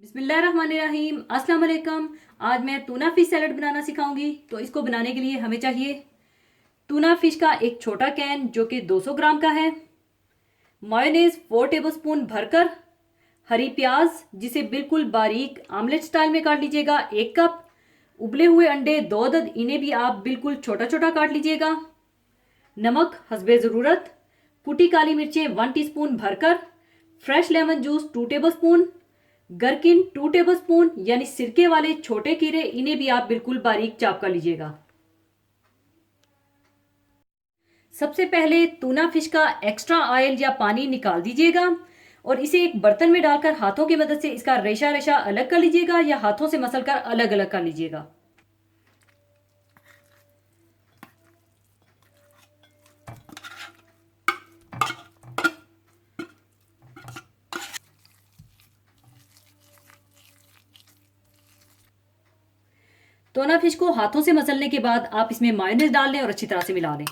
बिस्मिल्लाहिर्रहमानिर्रहीम। अस्सलाम वालेकुम। आज मैं टूना फिश सैलड बनाना सिखाऊंगी। तो इसको बनाने के लिए हमें चाहिए टूना फिश का एक छोटा कैन जो कि 200 ग्राम का है, मायोनेज 4 टेबलस्पून भरकर, हरी प्याज जिसे बिल्कुल बारीक आमलेट स्टाइल में काट लीजिएगा 1 कप, उबले हुए अंडे 2 अदद, इन्हें भी आप बिल्कुल छोटा छोटा काट लीजिएगा, नमक हस्बे ज़रूरत, कुटी काली मिर्चें 1 टीस्पून भरकर, fresh lemon juice 2 tablespoon, gherkin 2 tablespoon यानी सिरके वाले छोटे कीड़े, इन्हें भी आप बिल्कुल बारीक चाप कर लीजिएगा। सबसे पहले टूना फिश का एक्स्ट्रा ऑयल या पानी निकाल दीजिएगा और इसे एक बर्तन में डालकर हाथों की मदद से इसका रेशा रेशा अलग कर लीजिएगा या हाथों से मसलकर अलग अलग कर लीजिएगा। टूना फिश को हाथों से मसलने के बाद आप इसमें मायोनेज डाल लें और अच्छी तरह से मिला लें।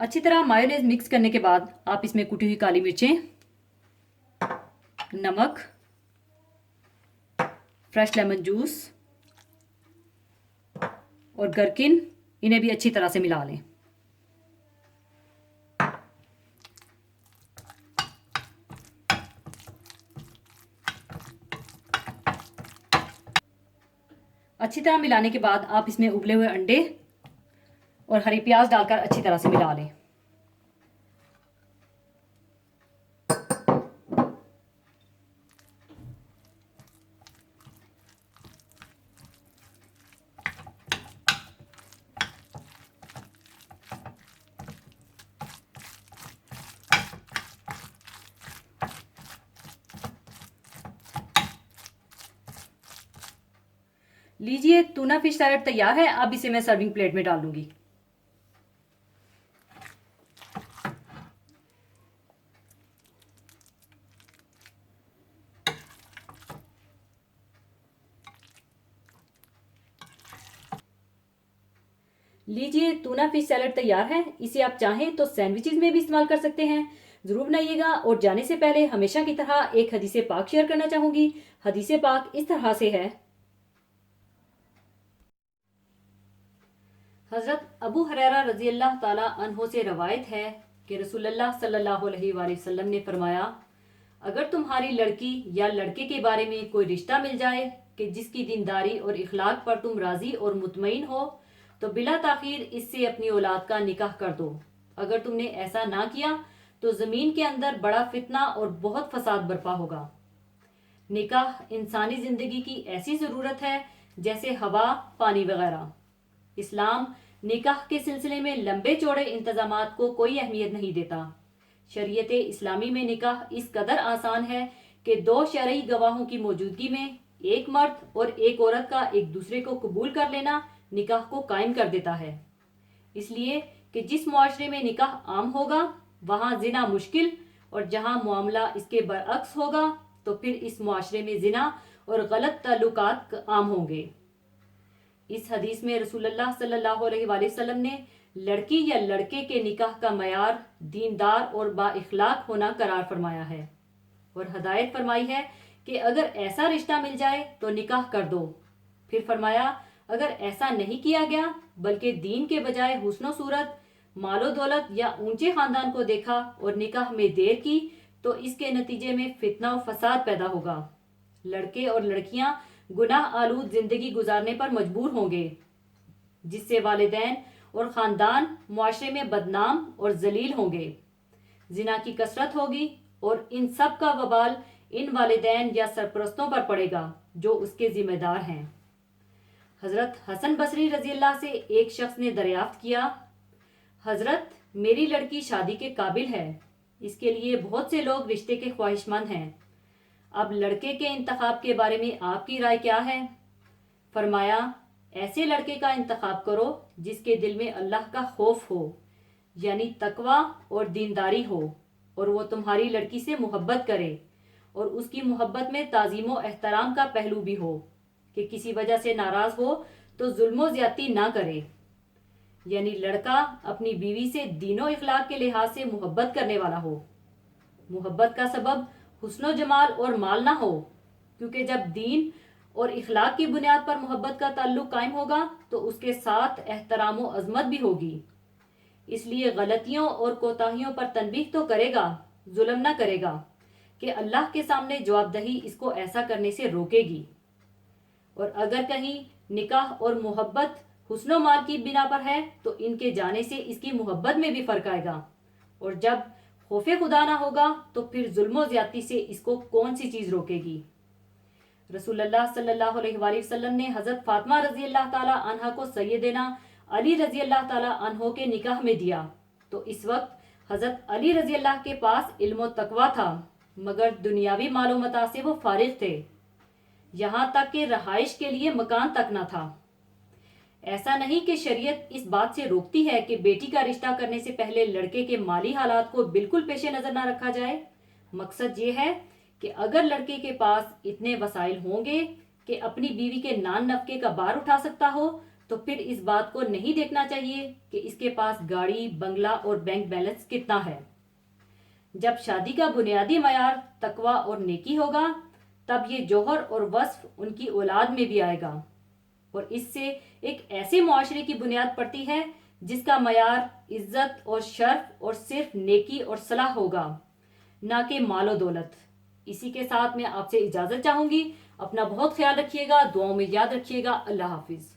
अच्छी तरह मायोनेज मिक्स करने के बाद आप इसमें कुटी हुई काली मिर्चें, नमक, फ्रेश लेमन जूस और गरकिन, इन्हें भी अच्छी तरह से मिला लें। अच्छी तरह मिलाने के बाद आप इसमें उबले हुए अंडे और हरी प्याज डालकर अच्छी तरह से मिला लें। लीजिए, टूना फिश सैलेड तैयार है। अब इसे मैं सर्विंग प्लेट में डाल दूंगी। लीजिए, टूना फिश सैलेड तैयार है। इसे आप चाहें तो सैंडविचेस में भी इस्तेमाल कर सकते हैं। ज़रूर बनाइएगा। और जाने से पहले हमेशा की तरह एक हदीसे पाक शेयर करना चाहूँगी। हदीसे पाक इस तरह से है। हज़रत अबू हुरैरा रज़ी अल्लाह ताला अन्हो से रवायत है कि रसूलुल्लाह सल्लल्लाहु अलैहि वसल्लम ने फरमाया, अगर तुम्हारी लड़की या लड़के के बारे में कोई रिश्ता मिल जाए कि जिसकी दीनदारी और इखलाक पर तुम राज़ी और मुतमईन हो, तो बिला ताखीर इससे अपनी औलाद का निकाह कर दो। अगर तुमने ऐसा ना किया तो ज़मीन के अंदर बड़ा फितना और बहुत फसाद बर्पा होगा। निकाह इंसानी ज़िंदगी की ऐसी ज़रूरत है जैसे हवा, पानी वगैरह। इस्लाम निकाह के सिलसिले में लंबे चौड़े इंतजामात को कोई अहमियत नहीं देता। शरीयत इस्लामी में निकाह इस कदर आसान है कि 2 शरई गवाहों की मौजूदगी में एक मर्द और एक औरत का एक दूसरे को कबूल कर लेना निकाह को कायम कर देता है। इसलिए कि जिस मुआशरे में निकाह आम होगा वहाँ जिना मुश्किल, और जहाँ मामला इसके बरअक्स होगा तो फिर इस मुआशरे में जिना और गलत ताल्लुकात आम होंगे। इस हदीस में रसूलुल्लाह सल्लल्लाहु अलैहि वसल्लम ने लड़की या लड़के के निकाह का मयार दीनदार और बाइखलाक होना करार फरमाया है और हदायत फरमाई है कि अगर ऐसा रिश्ता मिल जाए तो निकाह कर दो। फिर फरमाया, अगर ऐसा नहीं किया गया बल्कि दीन के बजाय हुस्न सूरत, मालो दौलत या ऊंचे खानदान को देखा और निकाह में देर की तो इसके नतीजे में फितना और फसाद पैदा होगा। लड़के और लड़कियां गुनाह आलूद जिंदगी गुजारने पर मजबूर होंगे, जिससे वालिदैन और खानदान मुआशरे में बदनाम और जलील होंगे। जिना की कसरत होगी और इन सब का वबाल इन वालिदैन या सरपरस्तों पर पड़ेगा जो उसके जिम्मेदार हैं। हजरत हसन बसरी रजी अल्लाह से एक शख्स ने दरियाफ्त किया, हजरत मेरी लड़की शादी के काबिल है, इसके लिए बहुत से लोग रिश्ते के ख्वाहिशमंद हैं। अब लड़के के इंतखाब के बारे में आपकी राय क्या है? फरमाया, ऐसे लड़के का इंतखाब करो जिसके दिल में अल्लाह का खौफ हो, यानी तकवा और दीनदारी हो, और वो तुम्हारी लड़की से मोहब्बत करे और उसकी मोहब्बत में ताज़ीम व एहतराम का पहलू भी हो। کہ کسی وجہ سے ناراض ہو تو ظلم و زیادتی نہ کرے، یعنی لڑکا اپنی بیوی سے دین و اخلاق کے لحاظ سے محبت کرنے والا ہو۔ محبت کا سبب حسن و جمال اور مال نہ ہو، کیونکہ جب دین اور اخلاق کی بنیاد پر محبت کا تعلق قائم ہوگا تو اس کے ساتھ احترام و عظمت بھی ہوگی۔ اس لیے غلطیوں اور کوتاہیوں پر تنبیہ تو کرے گا، ظلم نہ کرے گا کہ اللہ کے سامنے جواب دہی اس کو ایسا کرنے سے روکے گی۔ اور اگر کہیں نکاح اور محبت حسن و مال کی بنا پر ہے تو ان کے جانے سے اس کی محبت میں بھی فرق آئے گا، اور جب خوف خدا نہ ہوگا تو پھر ظلم و زیادتی سے اس کو کون سی چیز روکے گی۔ رسول اللہ صلی اللہ علیہ وآلہ وسلم نے حضرت فاطمہ رضی اللہ تعالی عنہ کو سیدنا علی رضی اللہ تعالی عنہ کے نکاح میں دیا تو اس وقت حضرت علی رضی اللہ کے پاس علم و تقویٰ تھا، مگر دنیاوی مال و متاع سے وہ فارغ تھے، یہاں تک کہ رہائش کے لیے مکان تک نہ تھا۔ ایسا نہیں کہ شریعت اس بات سے روکتی ہے کہ بیٹی کا رشتہ کرنے سے پہلے لڑکے کے مالی حالات کو بالکل پیش نظر نہ رکھا جائے، مقصد یہ ہے کہ اگر لڑکے کے پاس اتنے وسائل ہوں گے کہ اپنی بیوی کے نان نفقے کا بار اٹھا سکتا ہو تو پھر اس بات کو نہیں دیکھنا چاہیے کہ اس کے پاس گاڑی، بنگلہ اور بینک بیلنس کتنا ہے۔ جب شادی کا بنیادی معیار تقویٰ اور نیکی ہوگا تب یہ جوہر اور وصف ان کی اولاد میں بھی آئے گا، اور اس سے ایک ایسے معاشرے کی بنیاد پڑتی ہے جس کا معیار عزت اور شرف اور صرف نیکی اور صلاح ہوگا، نہ کہ مال و دولت۔ اسی کے ساتھ میں آپ سے اجازت چاہوں گی۔ اپنا بہت خیال رکھیے گا، دعاؤں میں یاد رکھیے گا۔ اللہ حافظ۔